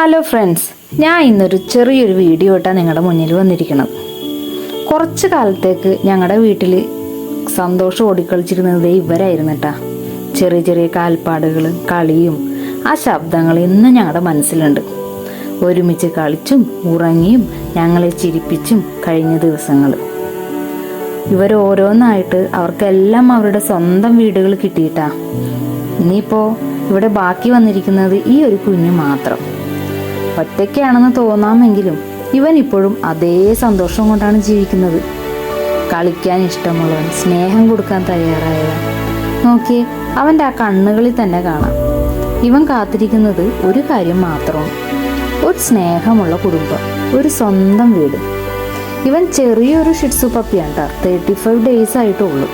Hello friends, ഞാൻ ഇന്നൊരു ചെറിയൊരു വീഡിയോ ഇട്ടാണ് നിങ്ങളുടെ മുന്നിൽ വന്നിരിക്കുന്നത്. കുറച്ച് കാലത്തേക്ക് ഞങ്ങളുടെ വീട്ടിൽ സന്തോഷം ഓടിക്കളിച്ചിരുന്നത് ഇവരായിരുന്നു കേട്ടാ. ചെറിയ ചെറിയ കാൽപ്പാടുകളും കളിയും ആ ശബ്ദങ്ങൾ ഇന്നും ഞങ്ങളുടെ മനസ്സിലുണ്ട്. ഒരുമിച്ച് കളിച്ചും ഉറങ്ങിയും ഞങ്ങളെ ചിരിപ്പിച്ചും കഴിഞ്ഞ ദിവസങ്ങൾ. ഇവരോരോന്നായിട്ട് അവർക്കെല്ലാം അവരുടെ സ്വന്തം വീടുകൾ കിട്ടിയിട്ടാ. ഇനിയിപ്പോൾ ഇവിടെ ബാക്കി വന്നിരിക്കുന്നത് ഈ ഒരു കുഞ്ഞു മാത്രം. ഒറ്റയ്ക്കാണെന്ന് തോന്നാമെങ്കിലും ഇവൻ ഇപ്പോഴും അതേ സന്തോഷം കൊണ്ടാണ് ജീവിക്കുന്നത്. കളിക്കാൻ ഇഷ്ടമുള്ളവൻ, സ്നേഹം കൊടുക്കാൻ തയ്യാറായവൻ. നോക്കിയേ, അവൻ്റെ ആ കണ്ണുകളിൽ തന്നെ കാണാം. ഇവൻ കാത്തിരിക്കുന്നത് ഒരു കാര്യം മാത്രമാണ്: ഒരു സ്നേഹമുള്ള കുടുംബം, ഒരു സ്വന്തം വീട്. ഇവൻ ചെറിയൊരു ഷിറ്റ്സു പപ്പിയാണ്. 35 ഡേയ്സ് ആയിട്ടുള്ളൂ.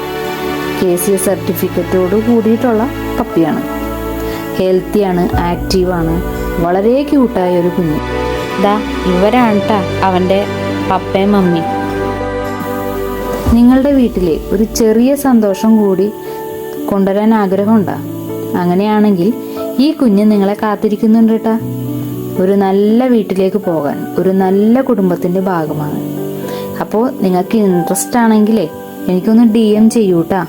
KCS സർട്ടിഫിക്കറ്റോട് കൂടിയിട്ടുള്ള പപ്പിയാണ്. ഹെൽത്തിയാണ്, ആക്റ്റീവാണ്, വളരെ ക്യൂട്ടായ ഒരു കുഞ്ഞ്. ഇവരാണ് കേട്ടാ അവൻ്റെ പപ്പയും മമ്മിയും. നിങ്ങളുടെ വീട്ടിലെ ഒരു ചെറിയ സന്തോഷം കൂടി കൊണ്ടുവരാൻ ആഗ്രഹമുണ്ടോ? അങ്ങനെയാണെങ്കിൽ ഈ കുഞ്ഞ് നിങ്ങളെ കാത്തിരിക്കുന്നുണ്ട് കേട്ടാ. ഒരു നല്ല വീട്ടിലേക്ക് പോകാൻ, ഒരു നല്ല കുടുംബത്തിൻ്റെ ഭാഗമാണ്. അപ്പോൾ നിങ്ങൾക്ക് ഇൻട്രസ്റ്റ് ആണെങ്കിലേ എനിക്കൊന്ന് DM ചെയ്യൂട്ടാ.